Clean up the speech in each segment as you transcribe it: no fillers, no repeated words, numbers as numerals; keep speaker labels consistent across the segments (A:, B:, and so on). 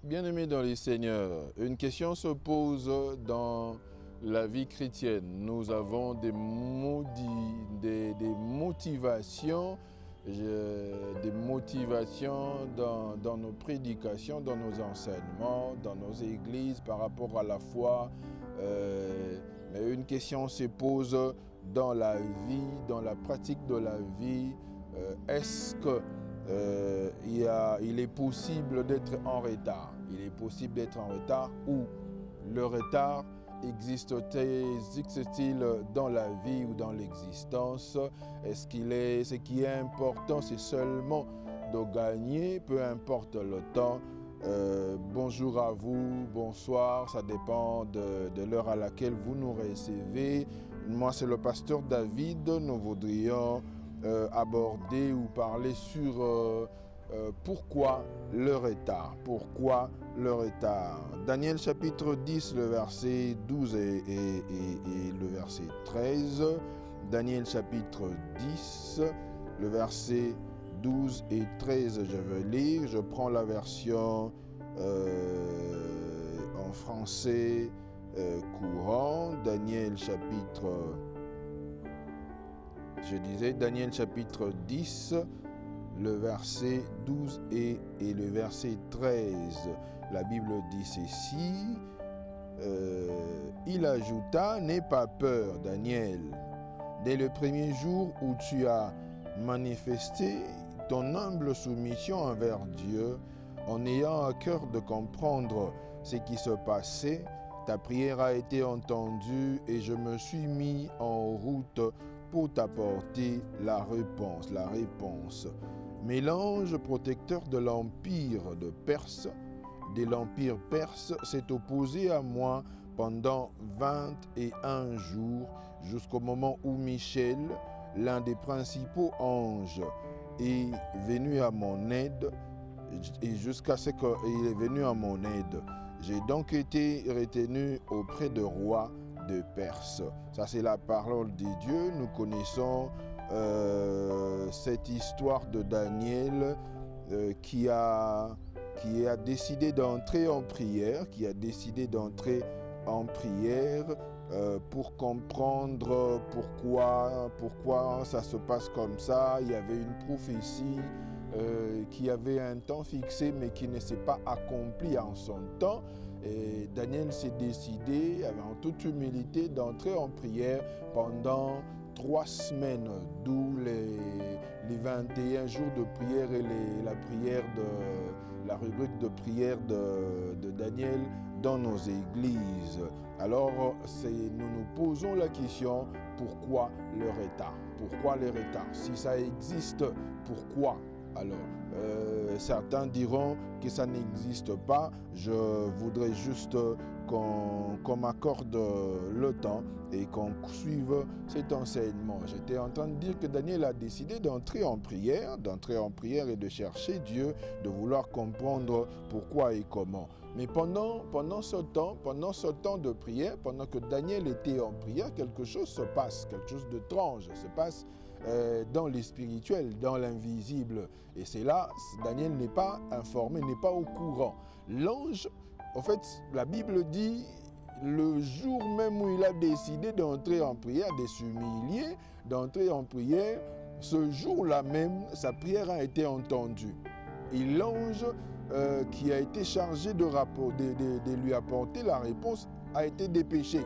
A: Bien-aimés dans les Seigneurs, une question se pose dans la vie chrétienne. Nous avons des motivations dans nos prédications, dans nos enseignements, dans nos églises par rapport à la foi. Mais une question se pose dans la vie, dans la pratique de la vie. Est-ce que il est possible d'être en retard? Il est possible d'être en retard ou le retard existe-t-il dans la vie ou dans l'existence? Ce qui est important, c'est seulement de gagner, peu importe le temps. Bonjour à vous, bonsoir, ça dépend de l'heure à laquelle vous nous recevez. Moi, c'est le pasteur David. Nous voudrions aborder ou parler sur pourquoi le retard. Pourquoi le retard? Daniel chapitre 10, le verset 12 et le verset 13. Daniel chapitre 10, le verset 12 et 13, je vais lire. Je prends la version en français courant. Daniel chapitre... Daniel chapitre 10, le verset 12 et le verset 13. La Bible dit ceci. Il ajouta, n'aie pas peur, Daniel. Dès le premier jour où tu as manifesté ton humble soumission envers Dieu, en ayant à cœur de comprendre ce qui se passait, ta prière a été entendue et je me suis mis en route pour t'apporter la réponse. Mais l'ange protecteur de l'empire perse, s'est opposé à moi pendant 21 jours, jusqu'au moment où Michel, l'un des principaux anges, est venu à mon aide, et jusqu'à ce qu'il est venu à mon aide. J'ai donc été retenu auprès de roi de Perse. Ça, c'est la parole de Dieu. Nous connaissons cette histoire de Daniel qui a décidé d'entrer en prière, pour comprendre pourquoi ça se passe comme ça. Il y avait une prophétie qui avait un temps fixé mais qui ne s'est pas accompli en son temps. Et Daniel s'est décidé, en toute humilité, d'entrer en prière pendant 3 semaines, d'où les 21 jours de prière et la rubrique de prière de Daniel dans nos églises. Alors, nous nous posons la question, pourquoi le retard? Pourquoi le retard? Si ça existe, pourquoi? Alors, certains diront que ça n'existe pas. Je voudrais juste qu'on m'accorde le temps et qu'on suive cet enseignement. J'étais en train de dire que Daniel a décidé d'entrer en prière et de chercher Dieu, de vouloir comprendre pourquoi et comment. Mais pendant ce temps de prière, pendant que Daniel était en prière, quelque chose se passe, quelque chose d'étrange se passe dans les spirituels, dans l'invisible. Et c'est là, Daniel n'est pas informé, n'est pas au courant. L'ange, en fait, la Bible dit, le jour même où il a décidé d'entrer en prière, de s'humilier, d'entrer en prière, ce jour-là même, sa prière a été entendue. Et l'ange qui a été chargé de lui apporter la réponse a été dépêché.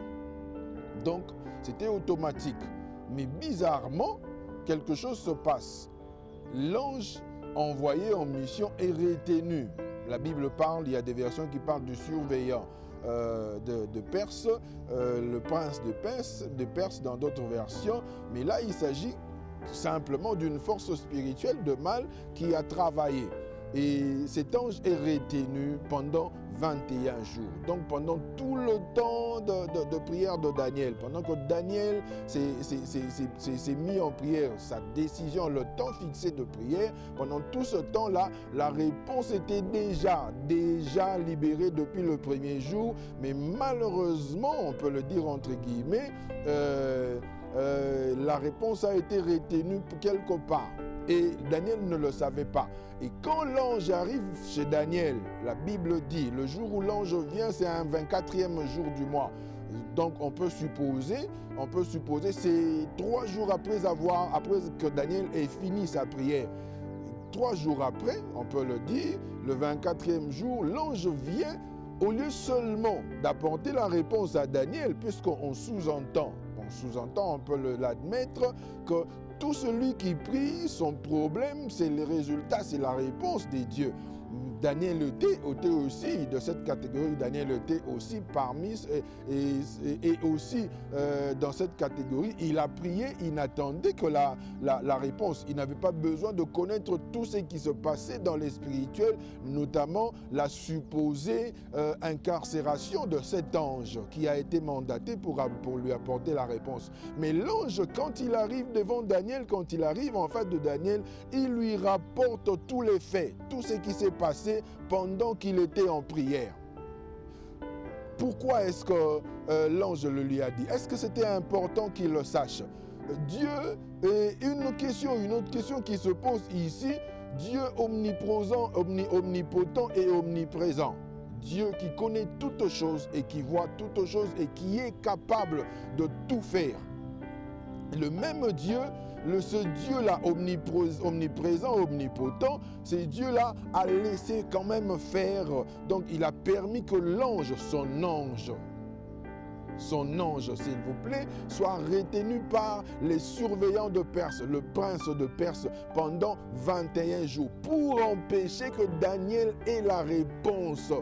A: Donc, c'était automatique. Mais bizarrement, quelque chose se passe. L'ange envoyé en mission est retenu. La Bible parle, il y a des versions qui parlent du surveillant de Perse, le prince de Perse dans d'autres versions. Mais là, il s'agit simplement d'une force spirituelle de mal qui a travaillé. Et cet ange est retenu pendant 21 jours. Donc pendant tout le temps de prière de Daniel, pendant que Daniel s'est mis en prière, sa décision, le temps fixé de prière, pendant tout ce temps-là, la réponse était déjà libérée depuis le premier jour. Mais malheureusement, on peut le dire entre guillemets, la réponse a été retenue quelque part. Et Daniel ne le savait pas. Et quand l'ange arrive chez Daniel, la Bible dit, le jour où l'ange vient, c'est un 24e jour du mois. Donc on peut supposer, c'est 3 jours après que Daniel ait fini sa prière. 3 jours après, on peut le dire, le 24e jour, l'ange vient, au lieu seulement d'apporter la réponse à Daniel, puisqu'on sous-entend, on peut l'admettre, que tout celui qui prie, son problème, c'est le résultat, c'est la réponse des dieux. Daniel était aussi de cette catégorie. Daniel était aussi parmi et aussi dans cette catégorie. Il a prié, il n'attendait que la réponse. Il n'avait pas besoin de connaître tout ce qui se passait dans les spirituels, notamment la supposée incarcération de cet ange qui a été mandaté pour lui apporter la réponse. Mais l'ange, quand il arrive devant Daniel, quand il arrive en face de Daniel, il lui rapporte tous les faits, tout ce qui s'est passé pendant qu'il était en prière. Pourquoi est-ce que l'ange le lui a dit? Est-ce que c'était important qu'il le sache? Dieu, une autre question qui se pose ici, Dieu omnipotent et omniprésent. Dieu qui connaît toutes choses et qui voit toutes choses et qui est capable de tout faire. Le même Dieu, ce Dieu-là omniprésent, omnipotent, ce Dieu-là a laissé quand même faire. Donc il a permis que l'ange, son ange, s'il vous plaît, soit retenu par les surveillants de Perse, le prince de Perse, pendant 21 jours, pour empêcher que Daniel ait la réponse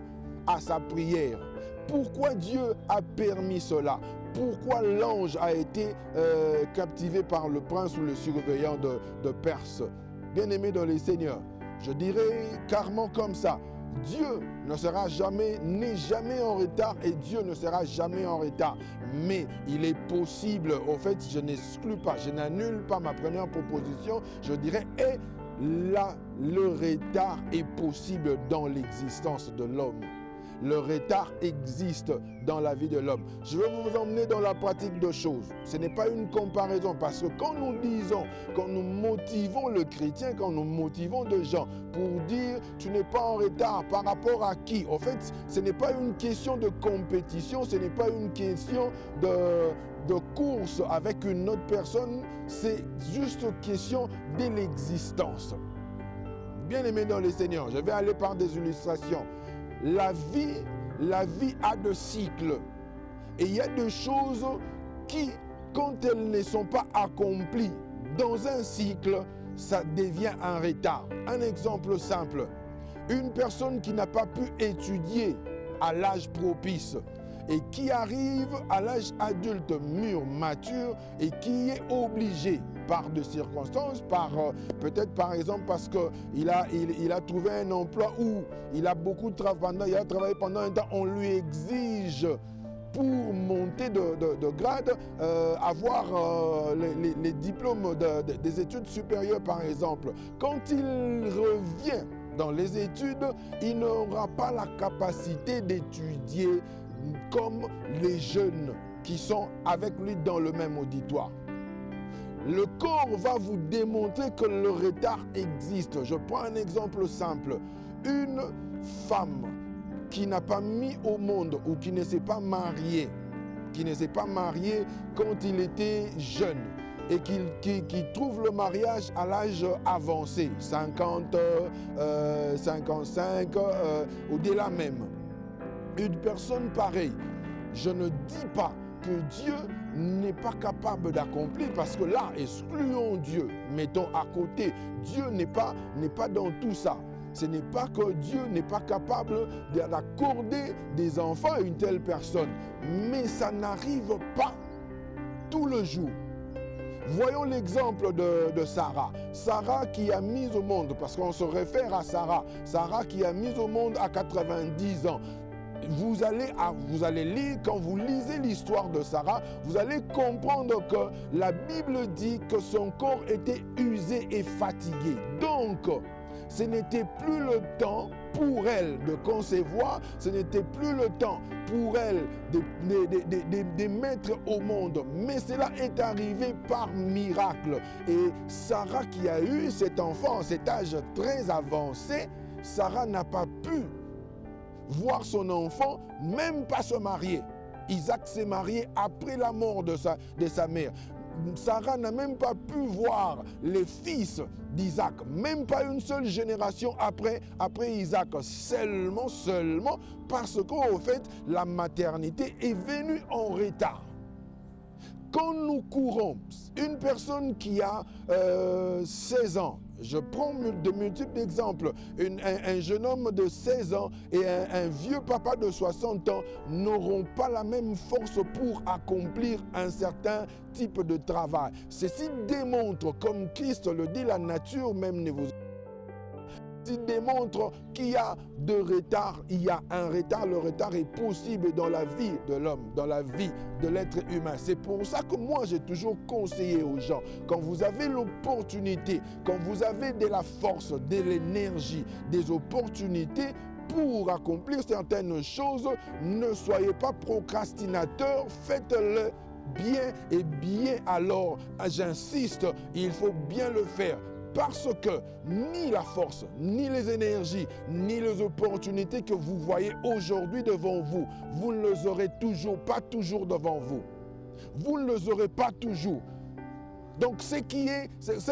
A: à sa prière. Pourquoi Dieu a permis cela? Pourquoi l'ange a été captivé par le prince ou le surveillant de Perse? Bien-aimé dans les Seigneurs, je dirais carrément comme ça, Dieu n'est jamais en retard et Dieu ne sera jamais en retard. Mais il est possible, en fait, je n'exclus pas, je n'annule pas ma première proposition, je dirais, le retard est possible dans l'existence de l'homme. Le retard existe dans la vie de l'homme. Je vais vous emmener dans la pratique de choses. Ce n'est pas une comparaison parce que quand nous disons, quand nous motivons le chrétien, quand nous motivons des gens pour dire tu n'es pas en retard par rapport à qui? En fait, ce n'est pas une question de compétition, ce n'est pas une question de course avec une autre personne, c'est juste une question de l'existence. Bien-aimé dans le Seigneur, je vais aller par des illustrations. La vie a des cycles. Et il y a des choses qui, quand elles ne sont pas accomplies dans un cycle, ça devient un retard. Un exemple simple. Une personne qui n'a pas pu étudier à l'âge propice et qui arrive à l'âge adulte, mûr, mature et qui est obligé par des circonstances, peut-être par exemple parce qu'il a trouvé un emploi où il a beaucoup travaillé, il a travaillé pendant un temps, on lui exige pour monter de grade, avoir les diplômes des études supérieures par exemple. Quand il revient dans les études, il n'aura pas la capacité d'étudier comme les jeunes qui sont avec lui dans le même auditoire. Le corps va vous démontrer que le retard existe. Je prends un exemple simple. Une femme qui n'a pas mis au monde ou qui ne s'est pas mariée, quand il était jeune et qui trouve le mariage à l'âge avancé, 50, 55, au-delà même. Une personne pareille, je ne dis pas que Dieu n'est pas capable d'accomplir, parce que là, excluons Dieu, mettons à côté. Dieu n'est pas dans tout ça. Ce n'est pas que Dieu n'est pas capable d'accorder des enfants à une telle personne, mais ça n'arrive pas tout le jour. Voyons l'exemple de Sarah. Sarah qui a mis au monde, parce qu'on se réfère à Sarah, Sarah qui a mis au monde à 90 ans. Vous allez lire, quand vous lisez l'histoire de Sarah, vous allez comprendre que la Bible dit que son corps était usé et fatigué. Donc, ce n'était plus le temps pour elle de concevoir, ce n'était plus le temps pour elle de mettre au monde. Mais cela est arrivé par miracle. Et Sarah qui a eu cet enfant à cet âge très avancé, Sarah n'a pas pu voir son enfant, même pas se marier. Isaac s'est marié après la mort de sa mère. Sarah n'a même pas pu voir les fils d'Isaac, même pas une seule génération après Isaac, seulement parce qu'au fait, la maternité est venue en retard. Quand nous courons, une personne qui a 16 ans, je prends de multiples exemples, un jeune homme de 16 ans et un vieux papa de 60 ans n'auront pas la même force pour accomplir un certain type de travail. Ceci démontre, comme Christ le dit, la nature même ne vous... Il démontre qu'il y a de retard, il y a un retard. Le retard est possible dans la vie de l'homme, dans la vie de l'être humain. C'est pour ça que moi j'ai toujours conseillé aux gens, quand vous avez l'opportunité, quand vous avez de la force, de l'énergie, des opportunités pour accomplir certaines choses, ne soyez pas procrastinateur, faites-le bien et bien. Alors, j'insiste, il faut bien le faire. Parce que ni la force, ni les énergies, ni les opportunités que vous voyez aujourd'hui devant vous, vous ne les aurez pas toujours devant vous. Vous ne les aurez pas toujours. Donc ce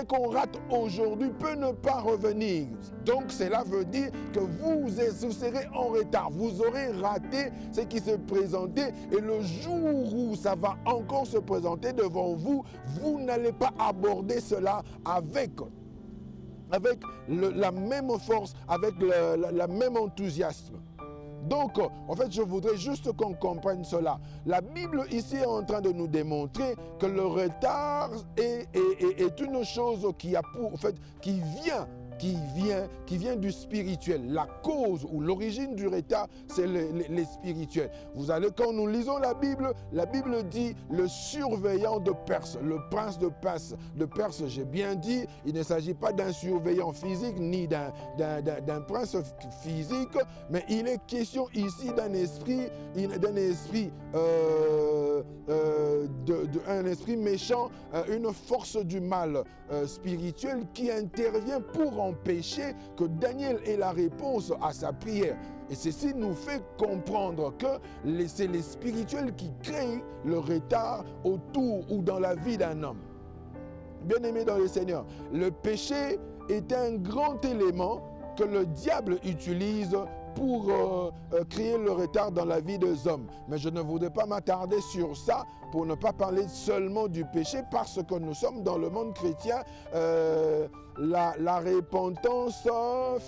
A: qu'on rate aujourd'hui peut ne pas revenir. Donc cela veut dire que vous serez en retard. Vous aurez raté ce qui se présentait et le jour où ça va encore se présenter devant vous, vous n'allez pas aborder cela avec la même force, avec le même enthousiasme. Donc, en fait, je voudrais juste qu'on comprenne cela. La Bible ici est en train de nous démontrer que le retard est une chose qui vient du spirituel. La cause ou l'origine du retard, c'est les spirituels. Quand nous lisons la Bible dit le surveillant de Perse, le prince de Perse, j'ai bien dit, il ne s'agit pas d'un surveillant physique ni d'un prince physique, mais il est question ici d'un esprit méchant, une force du mal spirituel qui intervient pour empêcher que Daniel ait la réponse à sa prière. Et ceci nous fait comprendre que c'est les spirituels qui créent le retard autour ou dans la vie d'un homme. Bien-aimé dans le Seigneur, le péché est un grand élément que le diable utilise pour créer le retard dans la vie des hommes. Mais je ne voudrais pas m'attarder sur ça pour ne pas parler seulement du péché, parce que nous sommes dans le monde chrétien. La repentance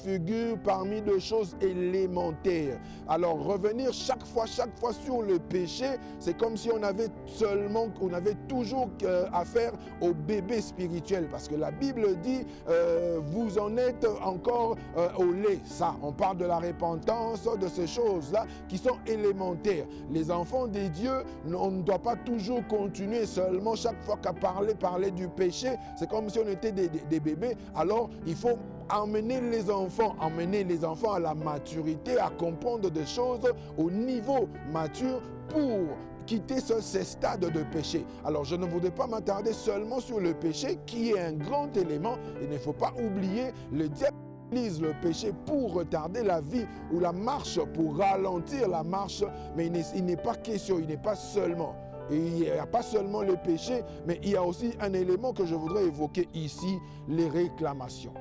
A: figure parmi des choses élémentaires. Alors revenir chaque fois sur le péché, c'est comme si on avait toujours affaire au bébé spirituel, parce que la Bible dit vous en êtes encore au lait. Ça, on parle de la repentance, de ces choses-là qui sont élémentaires. Les enfants des dieux, on ne doit pas toujours continuer seulement chaque fois qu'à parler du péché. C'est comme si on était des bébés. Alors, il faut emmener les enfants à la maturité, à comprendre des choses au niveau mature pour quitter ces stades de péché. Alors, je ne voudrais pas m'attarder seulement sur le péché qui est un grand élément. Il ne faut pas oublier, le diable utilise le péché pour retarder la vie ou la marche, pour ralentir la marche, mais il n'est pas question, il n'est pas seulement. Et il n'y a pas seulement le péché, mais il y a aussi un élément que je voudrais évoquer ici, les réclamations.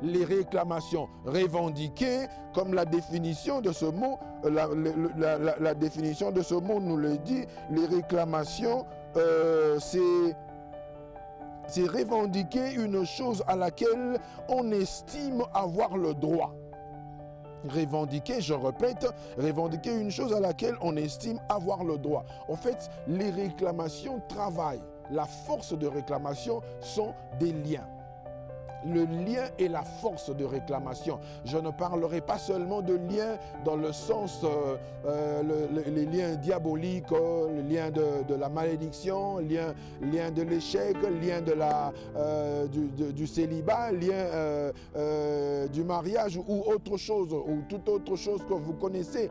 A: Les réclamations revendiquées, comme la définition de ce mot, la définition de ce mot nous le dit, les réclamations, c'est revendiquer une chose à laquelle on estime avoir le droit. Revendiquer, je répète, revendiquer une chose à laquelle on estime avoir le droit. En fait, les réclamations travaillent. La force de réclamation sont des liens. le lien et la force de réclamation. Je ne parlerai pas seulement de lien dans le sens, les liens diaboliques, le lien de la malédiction, lien de l'échec, lien du célibat, lien du mariage ou autre chose, ou toute autre chose que vous connaissez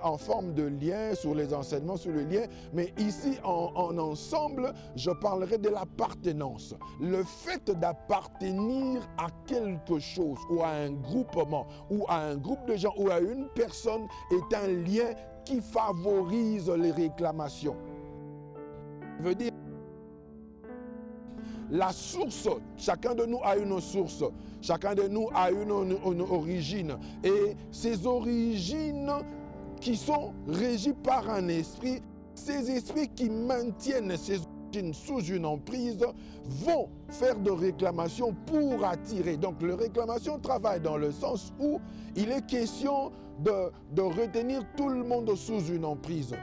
A: en forme de lien, sur les enseignements sur le lien. Mais ici, en ensemble, je parlerai de l'appartenance. Le fait d'appartenir à quelque chose ou à un groupement ou à un groupe de gens ou à une personne est un lien qui favorise les réclamations. Ça veut dire la source, chacun de nous a une source, chacun de nous a une origine. Et ces origines qui sont régies par un esprit, ces esprits qui maintiennent ces origines sous une emprise vont faire de réclamations pour attirer. Donc, la réclamation travaille dans le sens où il est question de retenir tout le monde sous une emprise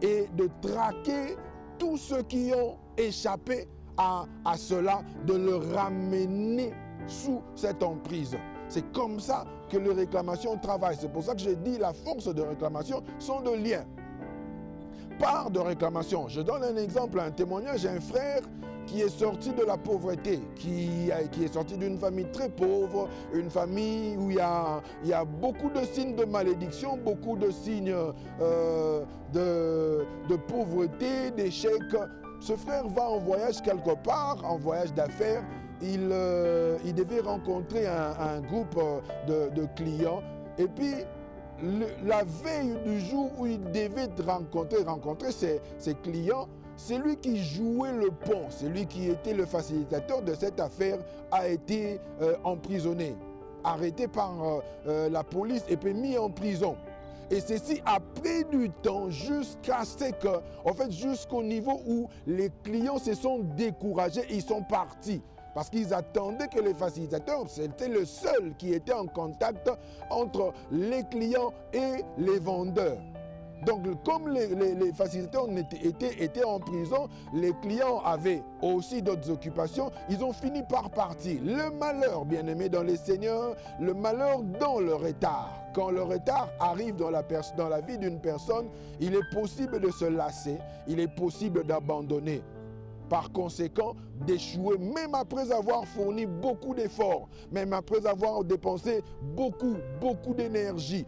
A: et de traquer tous ceux qui ont échappé à cela, de le ramener sous cette emprise. C'est comme ça que les réclamations travaillent. C'est pour ça que j'ai dit la force de réclamation sont de liens. Part de réclamation. Je donne un exemple, un témoignage. Un frère qui est sorti de la pauvreté, qui est sorti d'une famille très pauvre, une famille où il y a beaucoup de signes de malédiction, beaucoup de signes de pauvreté, d'échec. Ce frère va en voyage quelque part, en voyage d'affaires. Il devait rencontrer un groupe de clients. Et puis, la veille du jour où il devait rencontrer ses clients, c'est lui qui jouait le pont, c'est lui qui était le facilitateur de cette affaire, a été emprisonné, arrêté par la police et puis mis en prison. Et ceci a pris du temps jusqu'à ce que, en fait, jusqu'au niveau où les clients se sont découragés, ils sont partis. Parce qu'ils attendaient que les facilitateurs, c'était le seul qui était en contact entre les clients et les vendeurs. Donc, comme les facilitateurs étaient en prison, les clients avaient aussi d'autres occupations, ils ont fini par partir. Le malheur, bien-aimé dans les seigneurs, le malheur dans le retard. Quand le retard arrive dans la vie d'une personne, il est possible de se lasser, il est possible d'abandonner. Par conséquent, d'échouer, même après avoir fourni beaucoup d'efforts, même après avoir dépensé beaucoup d'énergie,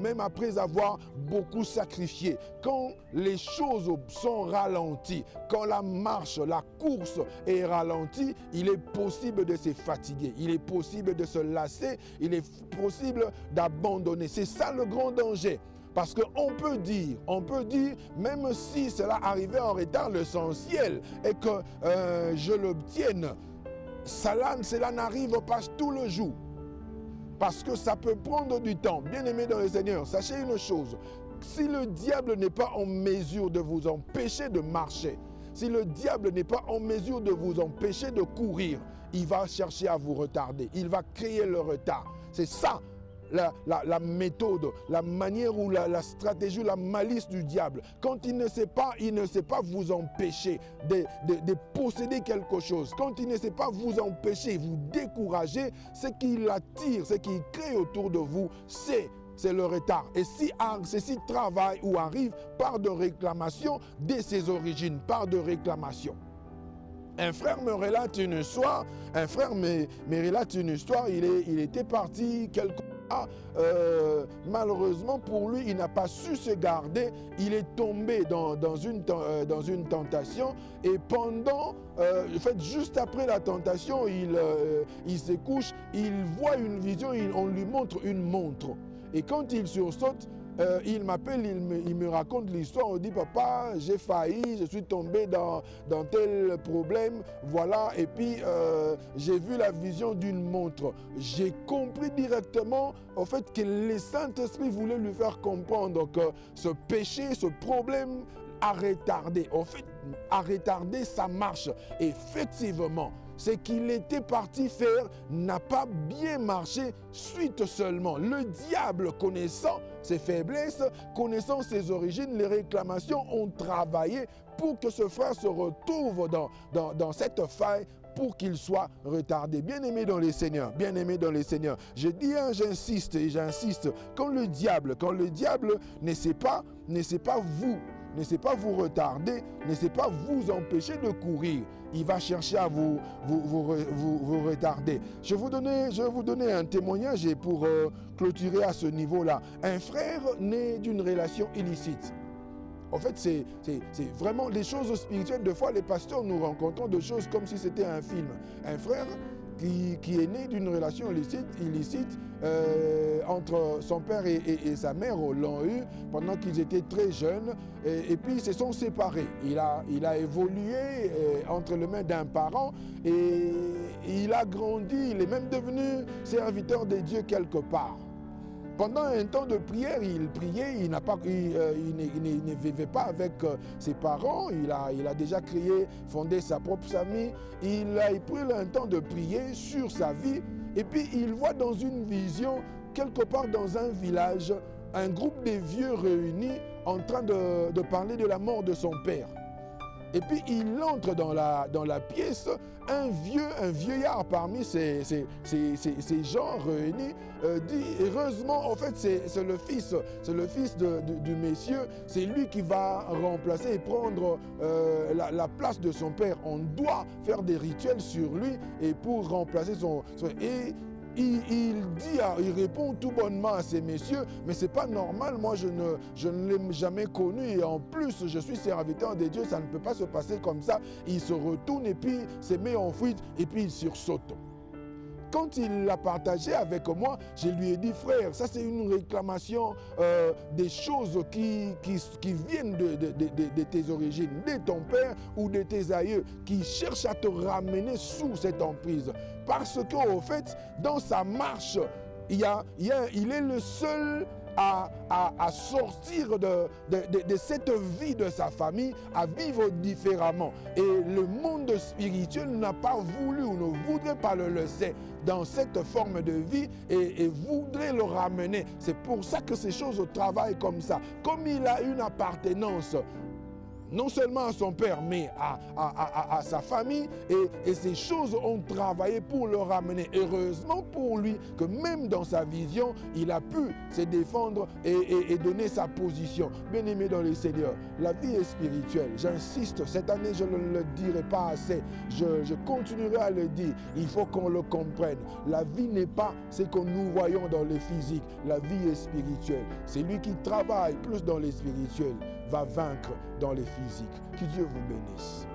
A: même après avoir beaucoup sacrifié. Quand les choses sont ralenties, quand la marche, la course est ralentie, il est possible de se fatiguer, il est possible de se lasser, il est possible d'abandonner. C'est ça le grand danger. Parce qu'on peut dire, même si cela arrivait en retard, l'essentiel est que je l'obtienne. Cela n'arrive pas tout le jour. Parce que ça peut prendre du temps. Bien-aimés dans le Seigneur, sachez une chose. Si le diable n'est pas en mesure de vous empêcher de marcher, si le diable n'est pas en mesure de vous empêcher de courir, il va chercher à vous retarder. Il va créer le retard. C'est ça. La méthode, la manière ou la stratégie, la malice du diable. Quand il ne sait pas vous empêcher de posséder quelque chose. Quand il ne sait pas vous empêcher, vous décourager, ce qui attire, ce qui crée autour de vous, c'est le retard. Et si ceci travaille ou arrive par de réclamation dès ses origines, par de réclamation. Un frère me relate une histoire, il était parti quelque malheureusement pour lui, il n'a pas su se garder. Il est tombé dans une tentation et juste après la tentation, il se couche, il voit une vision, on lui montre une montre. Et quand il sursaute, il m'appelle, il me raconte l'histoire, on dit papa, j'ai failli, je suis tombé dans tel problème, voilà, et puis j'ai vu la vision d'une montre. J'ai compris directement au fait que le Saint-Esprit voulait lui faire comprendre que ce péché, ce problème a retardé. En fait, a retardé sa marche. Effectivement, ce qu'il était parti faire n'a pas bien marché suite seulement. Le diable, connaissant ses faiblesses, connaissant ses origines, les réclamations ont travaillé pour que ce frère se retrouve dans cette faille pour qu'il soit retardé. Bien-aimé dans les Seigneurs, je dis, j'insiste et j'insiste, quand le diable ne sait pas vous retarder, ne sait pas vous empêcher de courir, il va chercher à vous retarder. Je vais vous donner un témoignage et pour clôturer à ce niveau-là. Un frère né d'une relation illicite. En fait, c'est vraiment les choses spirituelles. Des fois, les pasteurs, nous rencontrons de choses comme si c'était un film. Un frère qui est né d'une relation illicite entre son père et sa mère l'ont eu pendant qu'ils étaient très jeunes et puis ils se sont séparés. Il a évolué entre les mains d'un parent et il a grandi, il est même devenu serviteur de Dieu quelque part. Pendant un temps de prière, il priait, il ne vivait pas avec ses parents, il a déjà fondé sa propre famille, il a pris un temps de prier sur sa vie et puis il voit dans une vision, quelque part dans un village, un groupe de vieux réunis en train de parler de la mort de son père. Et puis il entre dans la pièce, un vieillard parmi ces gens réunis dit heureusement, en fait c'est le fils du monsieur, c'est lui qui va remplacer et prendre la place de son père. On doit faire des rituels sur lui et pour remplacer son et il répond tout bonnement à ces messieurs, mais c'est pas normal, moi je ne l'ai jamais connu et en plus je suis serviteur de Dieu, ça ne peut pas se passer comme ça. Il se retourne et puis se met en fuite et puis il sursaute. Quand il l'a partagé avec moi, je lui ai dit, frère, ça c'est une réclamation des choses qui viennent de tes origines, de ton père ou de tes aïeux, qui cherchent à te ramener sous cette emprise. Parce qu'au fait, dans sa marche, il est le seul à sortir de cette vie de sa famille, à vivre différemment. Et le monde spirituel n'a pas voulu ou ne voudrait pas le laisser dans cette forme de vie et voudrait le ramener. C'est pour ça que ces choses travaillent comme ça. Comme il a une appartenance non seulement à son père, mais à sa famille. Et ces choses ont travaillé pour le ramener. Heureusement pour lui que même dans sa vision, il a pu se défendre et donner sa position. Bien-aimé dans le Seigneur, la vie est spirituelle. J'insiste, cette année, je ne le dirai pas assez. Je continuerai à le dire. Il faut qu'on le comprenne. La vie n'est pas ce que nous voyons dans le physique. La vie est spirituelle. C'est lui qui travaille plus dans les spirituels va vaincre dans les physiques. Que Dieu vous bénisse.